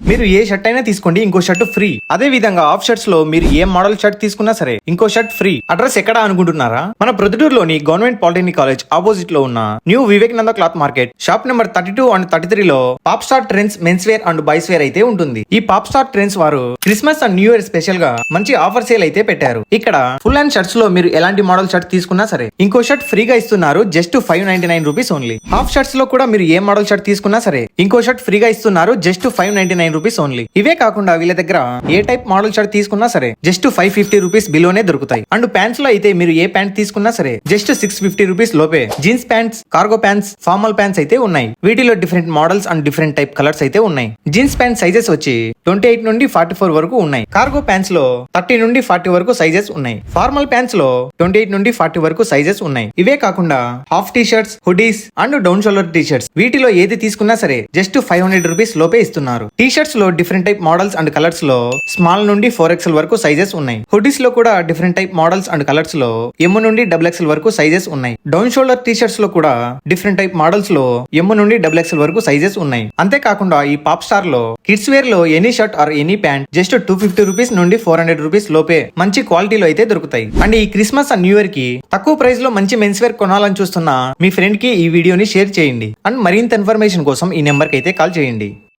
మీరు ఏ షర్ట్ అయినా తీసుకోండి, ఇంకో షర్ట్ ఫ్రీ. అదే విధంగా ఆఫ్ షర్ట్స్ లో మీరు ఏ మోడల్ షర్ట్ తీసుకున్నా సరే ఇంకో షర్ట్ ఫ్రీ. అడ్రస్ ఎక్కడ అనుకుంటున్నారా? మన ప్రొద్దుటూరులోని గవర్నమెంట్ పాలిటెక్నిక్ కాలేజ్ ఆపోజిట్ లో ఉన్న new Vivekananda cloth market shop number 32 and 33 లో pop star trends mens wear and boys wear అయితే ఉంటుంది. ఈ పాప్ స్టార్ ట్రెండ్స్ వారు Christmas and new year special గా మంచి ఆఫర్ సేల్ అయితే పెట్టారు. ఇక్కడ ఫుల్ అండ్ షర్ట్స్ లో మీరు ఎలాంటి మోడల్ షర్ట్ తీసుకున్నా సరే ఇంకో షర్ట్ ఫ్రీగా ఇస్తున్నారు. Just 599 rupees only. Half shirts లో కూడా మీరు ఏ మోడల్ షర్ట్ తీసుకున్నా సరే ఇంకో షర్ట్ ఫ్రీగా ఇస్తున్నారు. Just 599 rupees only. ఇవే కాకుండా వీళ్ళ దగ్గర ఏ టైప్ మోడల్ షర్ట్ తీసుకున్నా సరే జస్ట్ 550 రూపీస్ బిలోనే దొరుకుతాయి. అండ్ ప్యాంట్స్ లో అయితే మీరు ఏ ప్యాంట్ తీసుకున్నా సరే జస్ట్ 650 రూపీస్ లోపే jeans pants, cargo pants, formal pants అయితే ఉన్నాయి. వీటిలో different models and different type colours అయితే ఉన్నాయి. జీన్స్ ప్యాంట్ సైజెస్ వచ్చి 28 నుండి 44 వరకు ఉన్నాయి. కార్గో ప్యాంట్స్ లో 30 నుండి 40 వరకు సైజెస్ ఉన్నాయి. ఫార్మల్ ప్యాంట్స్ లో 28 నుండి 40 వరకు సైజెస్ ఉన్నాయి. ఇవే కాకుండా half T shirts, hoodies and down shoulder T shirts వీటిలో ఏది తీసుకున్నా సరే జస్ట్ 500 రూపీస్ లోపే ఇస్తున్నారు. టీ షర్ట్స్ లో different type models and colours లో స్మాల్ నుండి 4XL వరకు సైజెస్ ఉన్నాయి. హుడీస్ లో కూడా different type models and colours లో M నుండి XXL వరకు సైజెస్ ఉన్నాయి. డౌన్ షోల్డర్ టీ షర్ట్స్ లో కూడా డిఫరెంట్ టైప్ మోడల్స్ లో M నుండి XXL వరకు సైజెస్ ఉన్నాయి. అంతేకాకుండా ఈ పాప్ స్టార్ లో కిడ్స్ వేర్ లో any shirt or any pant just 250 rupees నుండి 400 రూపీస్ లోపే మంచి క్వాలిటీలో అయితే దొరుకుతాయి. అండ్ ఈ క్రిస్మస్ అండ్ న్యూ ఇయర్ కి తక్కువ ప్రైస్ లో మంచి మెన్స్ వేర్ కొనాలని చూస్తున్న మీ ఫ్రెండ్ కి ఈ వీడియోని షేర్ చేయండి. అండ్ మరింత ఇన్ఫర్మేషన్ కోసం ఈ నెంబర్ కి అయితే కాల్ చేయండి.